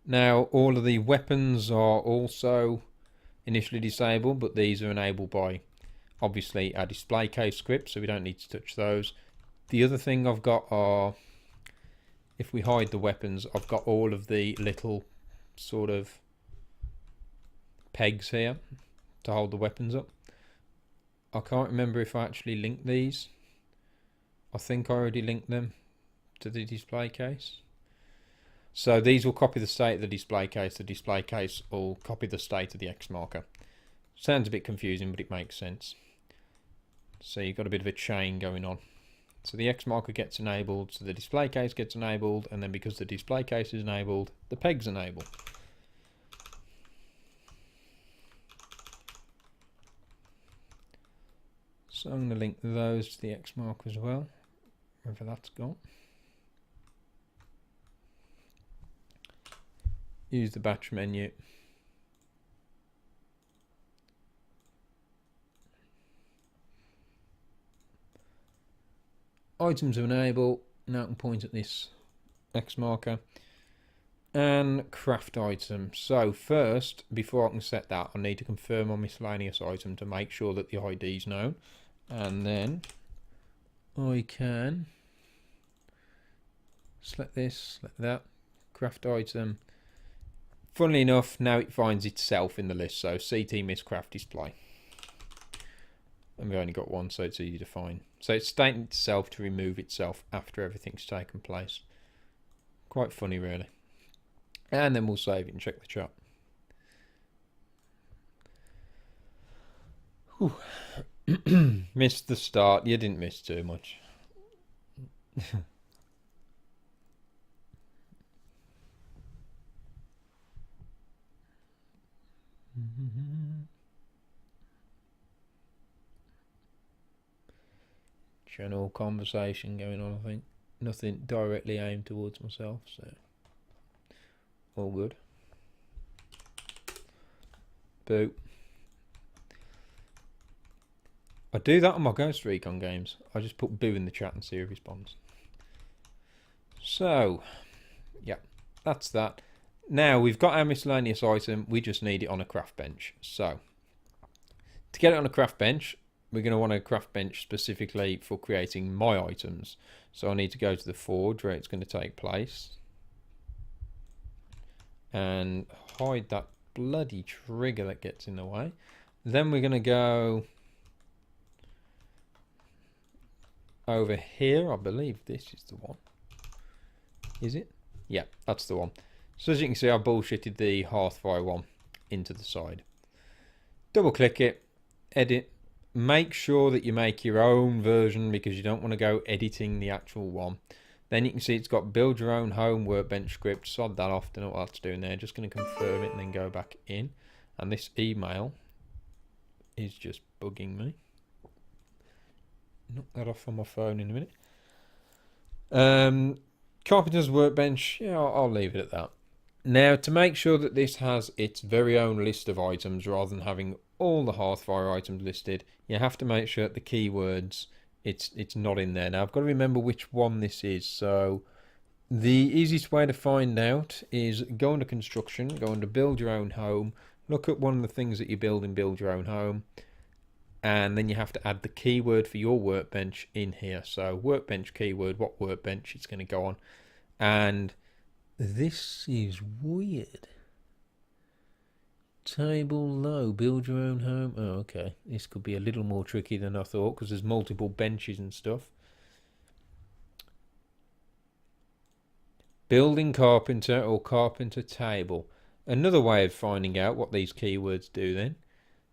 Now all of the weapons are also initially disabled, but these are enabled by obviously a display case script, so we don't need to touch those. The other thing I've got are, if we hide the weapons, I've got all of the little sort of pegs here to hold the weapons up. I can't remember if I actually linked these. I think I already linked them to the display case. So these will copy the state of the display case will copy the state of the X marker. Sounds a bit confusing, but it makes sense. So you've got a bit of a chain going on. So the X marker gets enabled, so the display case gets enabled, and then because the display case is enabled, the peg's enabled. So I'm going to link those to the X marker as well, wherever that's gone. Use the batch menu. Items to enable. Now I can point at this X marker. And craft item. So first, before I can set that, I need to confirm my miscellaneous item to make sure that the ID is known. And then I can select this, select that, craft item. Funnily enough, now it finds itself in the list, so CT miscraft display. And we've only got one, so it's easy to find. So it's stating itself to remove itself after everything's taken place. Quite funny, really. And then we'll save it and check the chat. Missed the start. You didn't miss too much. General conversation going on, I think. Nothing directly aimed towards myself, so all good. Boo. I do that on my Ghost Recon games. I just put boo in the chat and see who responds. So, yeah, that's that. Now, we've got our miscellaneous item. We just need it on a craft bench. So, to get it on a craft bench, we're going to want a craft bench specifically for creating my items. So, I need to go to the forge where it's going to take place. And hide that bloody trigger that gets in the way. Then we're going to go over here. I believe this is the one. Is it? Yeah, that's the one. So as you can see, I bullshitted the Hearthfire one into the side. Double click it, edit. Make sure that you make your own version because you don't want to go editing the actual one. Then you can see it's got build your own home workbench script. Sod that off, don't know what that's doing there. Just going to confirm it and then go back in. And this email is just bugging me. Knock that off on my phone in a minute. Carpenter's workbench, yeah, I'll leave it at that. Now, to make sure that this has its very own list of items rather than having all the Hearthfire items listed, you have to make sure that the keywords, it's not in there. Now, I've got to remember which one this is. So, the easiest way to find out is go under construction, go under build your own home, look at one of the things that you build in build your own home, and then you have to add the keyword for your workbench in here. So workbench keyword, what workbench it's going to go on. And this is weird. Table low, build your own home. Oh, okay. This could be a little more tricky than I thought because there's multiple benches and stuff. Building carpenter or carpenter table. Another way of finding out what these keywords do then.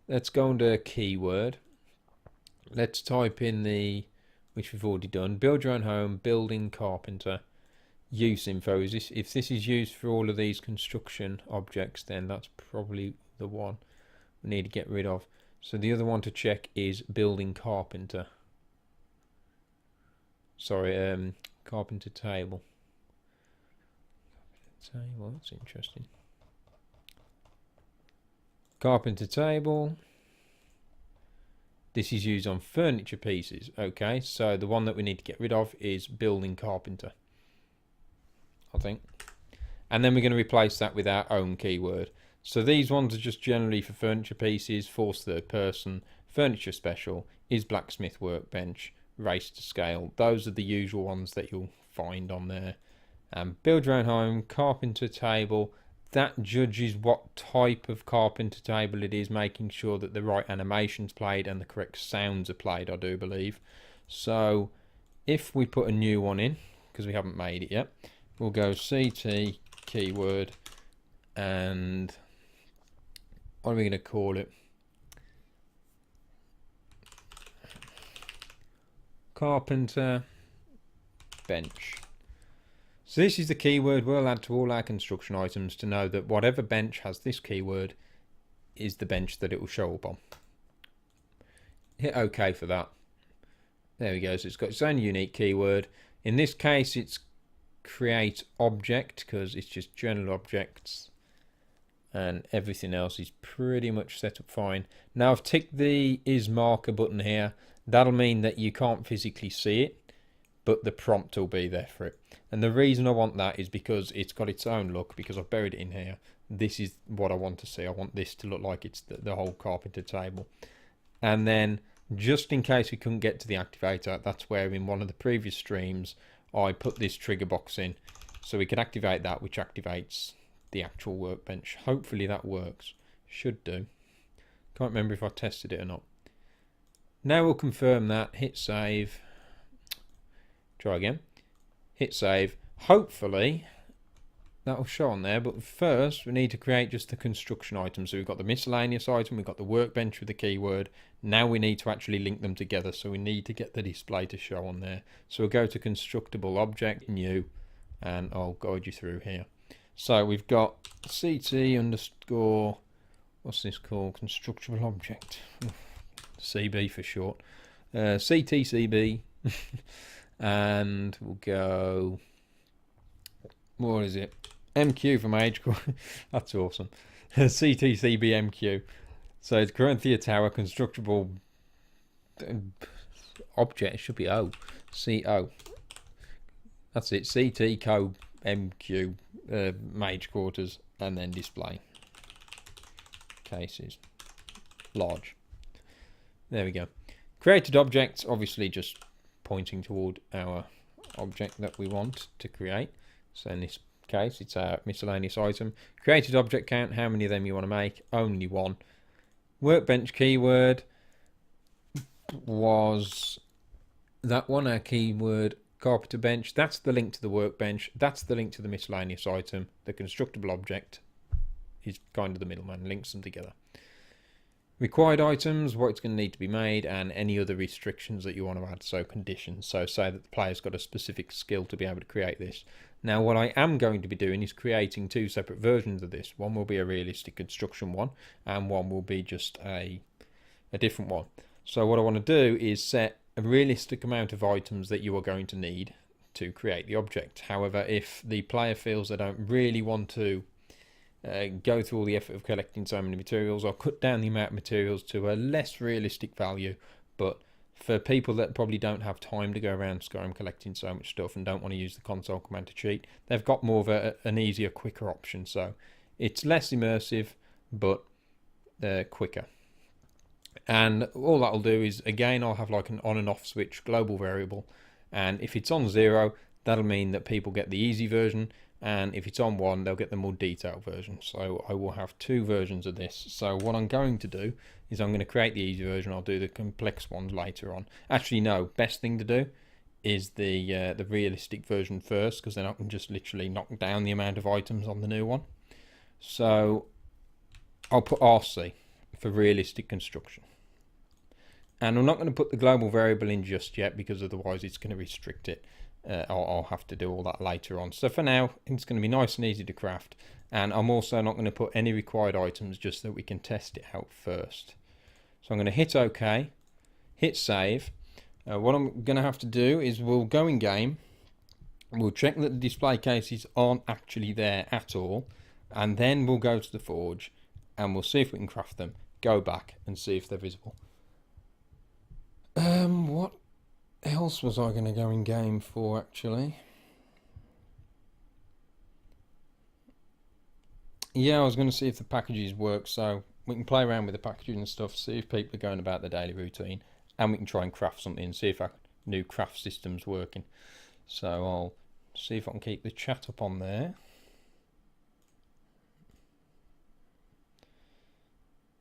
Let's go under keyword. Let's type in the, which we've already done, build your own home, building carpenter, use info. If this is used for all of these construction objects, then that's probably the one we need to get rid of. So the other one to check is building carpenter. Sorry, carpenter table. Table, that's interesting. Carpenter table. This is used on furniture pieces. Okay, so the one that we need to get rid of is building carpenter, I think. And then we're going to replace that with our own keyword. So these ones are just generally for furniture pieces, force third person, furniture special, is blacksmith workbench, race to scale. Those are the usual ones that you'll find on there. Build your own home, carpenter table. That judges what type of carpenter table it is, making sure that the right animation's played and the correct sounds are played, I do believe. So if we put a new one in, because we haven't made it yet, we'll go CT keyword and what are we going to call it? Carpenter bench. So this is the keyword we'll add to all our construction items to know that whatever bench has this keyword is the bench that it will show up on. Hit OK for that. There we go. So it's got its own unique keyword. In this case, it's create object because it's just general objects and everything else is pretty much set up fine. Now I've ticked the is marker button here. That'll mean that you can't physically see it, but the prompt will be there for it. And the reason I want that is because it's got its own look, because I've buried it in here. This is what I want to see. I want this to look like it's the whole carpenter table. And then, just in case we couldn't get to the activator, that's where in one of the previous streams, I put this trigger box in. So we can activate that, which activates the actual workbench. Hopefully that works. Should do. Can't remember if I tested it or not. Now we'll confirm that. Hit save. Try again. Hit save. Hopefully that'll show on there, but first we need to create just the construction item. So we've got the miscellaneous item, we've got the workbench with the keyword. Now we need to actually link them together, so we need to get the display to show on there. So we'll go to constructible object, new, and I'll guide you through here. So we've got CT underscore, what's this called? Constructible object, CB for short. CTCB. And we'll go, what is it? MQ from age. That's awesome. CTCBMQ. So it's Caranthir Tower constructible object. It should be O. CO. That's it. CT Co MQ mage quarters and then display cases large. There we go. Created objects, obviously just pointing toward our object that we want to create. So in this case, it's our miscellaneous item. Created object count, how many of them you want to make? Only one. Workbench keyword was that one, our keyword carpenter bench. That's the link to the workbench. That's the link to the miscellaneous item. The constructible object is kind of the middleman, links them together. Required items, what it's going to need to be made, and any other restrictions that you want to add, so conditions. So say that the player's got a specific skill to be able to create this. Now what I am going to be doing is creating two separate versions of this. One will be a realistic construction one, and one will be just a different one. So what I want to do is set a realistic amount of items that you are going to need to create the object. However, if the player feels they don't really want to go through all the effort of collecting so many materials, I'll cut down the amount of materials to a less realistic value. But for people that probably don't have time to go around Skyrim collecting so much stuff and don't want to use the console command to cheat, they've got more of an easier, quicker option. So it's less immersive, but quicker. And all that'll do is, again, I'll have like an on and off switch global variable. And if it's on 0, that'll mean that people get the easy version. And if it's on 1, they'll get the more detailed version. So I will have two versions of this. So what I'm going to do is I'm going to create the easy version. I'll do the complex ones later on. Actually, no, best thing to do is the realistic version first, because then I can just literally knock down the amount of items on the new one. So I'll put RC for realistic construction. And I'm not going to put the global variable in just yet, because otherwise it's going to restrict it. I'll have to do all that later on. So for now, it's going to be nice and easy to craft. And I'm also not going to put any required items, just so that we can test it out first. So I'm going to hit OK, hit save. What I'm going to have to do is we'll go in game. We'll check that the display cases aren't actually there at all. And then we'll go to the forge and we'll see if we can craft them. Go back and see if they're visible. What else was I going to go in game for, actually? Yeah, I was going to see if the packages work, so we can play around with the packaging and stuff, see if people are going about their daily routine, and we can try and craft something and see if our new craft system's working. So I'll see if I can keep the chat up on there.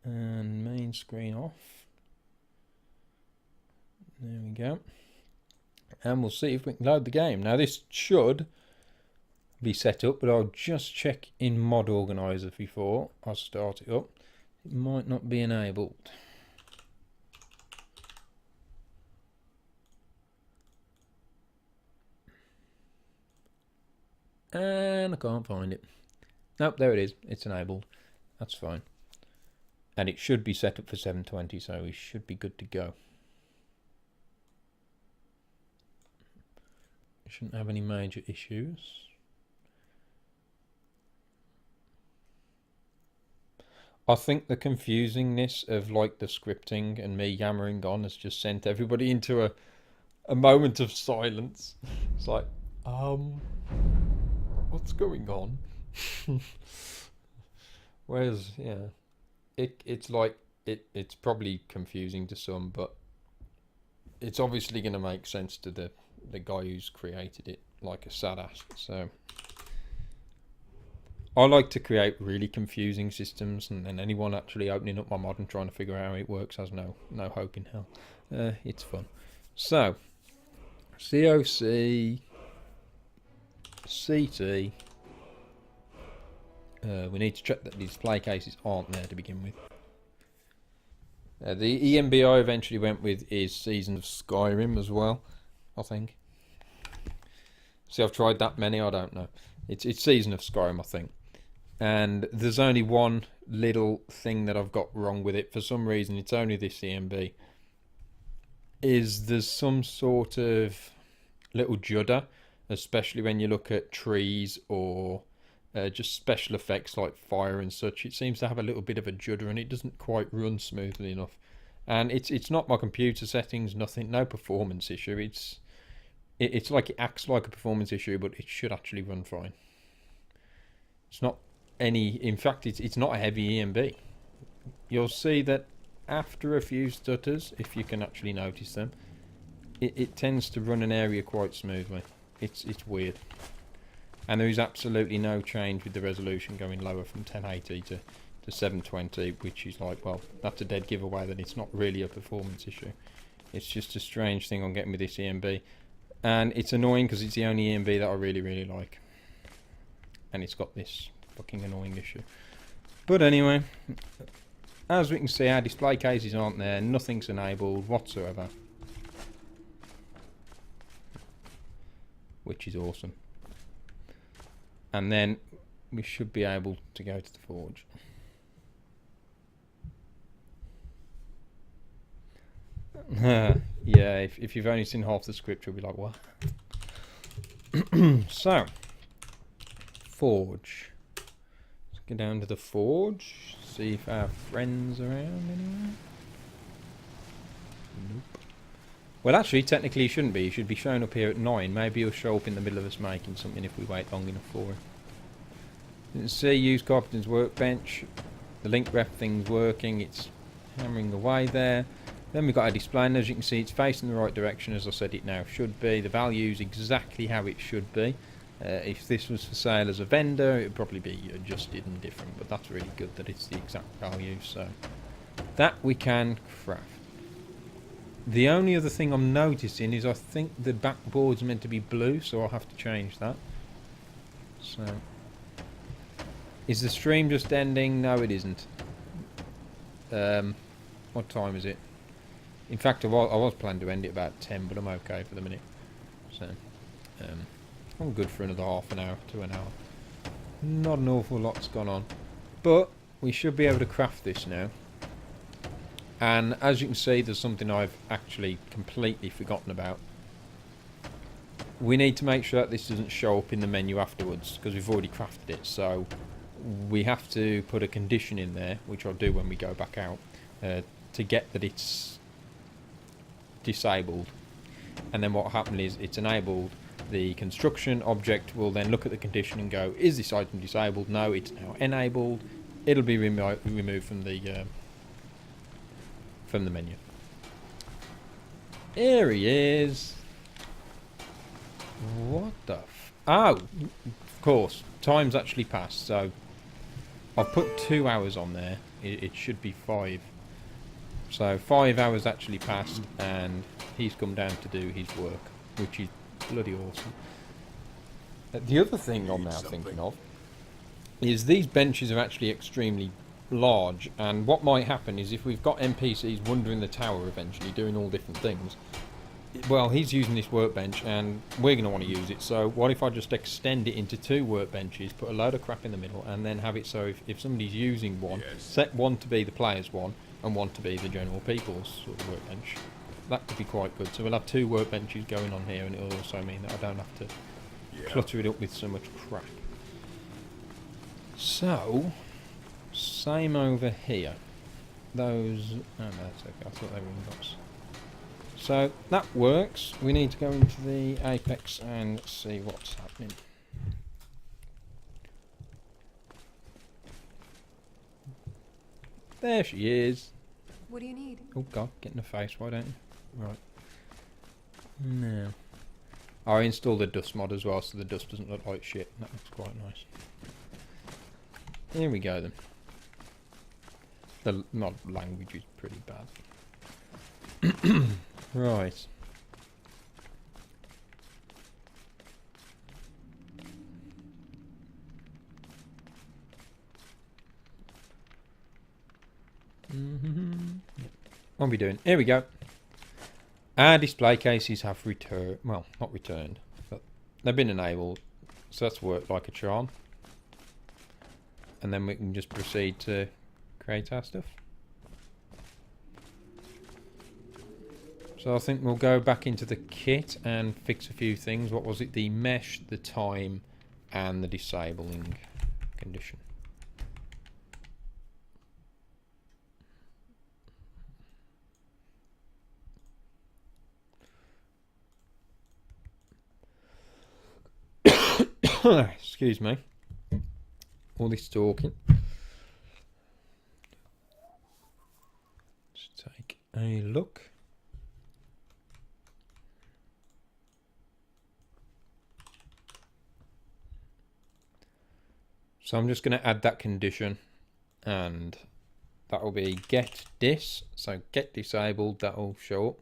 And main screen off. There we go. And we'll see if we can load the game. Now this should be set up, but I'll just check in mod organizer before I start it up. It might not be enabled. And I can't find it. Nope, there it is. It's enabled. That's fine. And it should be set up for 720, so we should be good to go. Shouldn't have any major issues. I think the confusingness of like the scripting and me yammering on has just sent everybody into a moment of silence. It's like, what's going on? Whereas, yeah, it's like it's probably confusing to some, but it's obviously going to make sense to the guy who's created it, like a sad ass. So I like to create really confusing systems, and then anyone actually opening up my mod and trying to figure out how it works has no hope in hell. It's fun. So COC CT. We need to check that the display cases aren't there to begin with. The EMB I eventually went with is Season of Skyrim as well, I think. See, I've tried that many, I don't know. It's Season of Skyrim, I think. And there's only one little thing that I've got wrong with it. For some reason, it's only this EMB. There's some sort of little judder, especially when you look at trees or just special effects like fire and such. It seems to have a little bit of a judder, and it doesn't quite run smoothly enough. And it's not my computer settings, nothing, no performance issue. It's like it acts like a performance issue, but it should actually run fine. It's not any. In fact, it's not a heavy EMB. You'll see that after a few stutters, if you can actually notice them, it tends to run an area quite smoothly. It's weird. And there is absolutely no change with the resolution going lower from 1080 to 720, which is like, well, that's a dead giveaway that it's not really a performance issue. It's just a strange thing I'm getting with this EMB. And it's annoying because it's the only EMB that I really, really like. And it's got this fucking annoying issue. But anyway, as we can see, our display cases aren't there. Nothing's enabled whatsoever. Which is awesome. And then we should be able to go to the forge. Yeah, if you've only seen half the script, you'll be like, what? So, forge. Let's go down to the forge. See if our friend's around anywhere. Nope. Well, actually, technically he shouldn't be. He should be showing up here at 9. Maybe he'll show up in the middle of us making something if we wait long enough for him. You can see, use Carpenter's workbench. The link ref thing's working. It's hammering away there. Then we've got our display, and as you can see, it's facing the right direction, as I said it now should be. The value's exactly how it should be. If this was for sale as a vendor, it would probably be adjusted and different, but that's really good that it's the exact value, so that we can craft. The only other thing I'm noticing is I think the backboard's meant to be blue, so I'll have to change that. So, is the stream just ending? No, it isn't. What time is it? In fact, I was planning to end it about 10, but I'm okay for the minute. So, I'm good for another half an hour to an hour. Not an awful lot's gone on. But we should be able to craft this now. And as you can see, there's something I've actually completely forgotten about. We need to make sure that this doesn't show up in the menu afterwards, because we've already crafted it. So we have to put a condition in there, which I'll do when we go back out, to get that it's disabled. And then what will happen is it's enabled. The construction object will then look at the condition and go, is this item disabled? No, it's now enabled. It'll be removed from the menu. Here he is. What the oh, of course, time's actually passed, so I've put 2 hours on there. It should be 5. So 5 hours actually passed, and he's come down to do his work, which is bloody awesome. The other thing I'm now thinking of is these benches are actually extremely large, and what might happen is if we've got NPCs wandering the tower eventually doing all different things, well, he's using this workbench and we're going to want to use it, so what if I just extend it into 2 workbenches, put a load of crap in the middle, and then have it so if somebody's using one, set one to be the player's one and one to be the general people's sort of workbench. That could be quite good. So we'll have 2 workbenches going on here, and it'll also mean that I don't have to clutter it up with so much crap. So, same over here. Those... oh no, that's okay. I thought they were in box. So, that works. We need to go into the Apex and see what's happening. There she is. What do you need? Oh god, get in the face, why don't you? Right. Now. I installed the dust mod as well, so the dust doesn't look like shit. That looks quite nice. Here we go then. The mod language is pretty bad. Right. What are we doing? Here we go. Our display cases have returned. Well, not returned, but they've been enabled. So that's worked like a charm. And then we can just proceed to create our stuff. So I think we'll go back into the kit and fix a few things. What was it? The mesh, the time, and the disabling. condition. Excuse me. All this talking. Let's take a look. So I'm just going to add that condition, and that will be get dis. So get disabled, that will show up.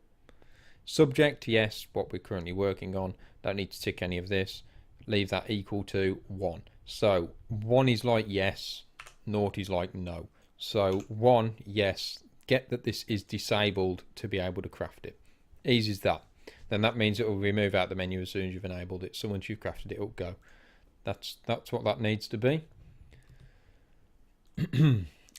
Subject, yes, what we're currently working on. Don't need to tick any of this. Leave that equal to 1. So 1 is like yes, 0 is like no. So 1, yes, get that this is disabled to be able to craft it. Easy as that. Then that means it will remove out the menu as soon as you've enabled it. So once you've crafted it, it'll go. That's what that needs to be.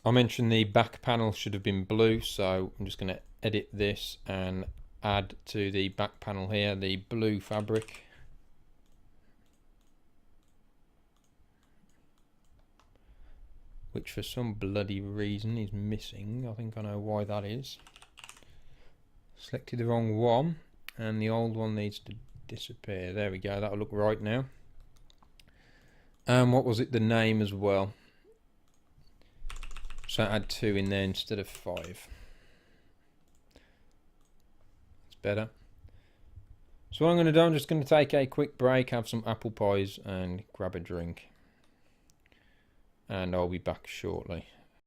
I mentioned the back panel should have been blue, so I'm just going to edit this and add to the back panel here the blue fabric. Which for some bloody reason is missing. I think I know why that is. Selected the wrong one, and the old one needs to disappear. There we go, that'll look right now. And what was it, the name as well? So add 2 in there instead of 5. It's better. So what I'm going to do, I'm just going to take a quick break, have some apple pies and grab a drink. And I'll be back shortly.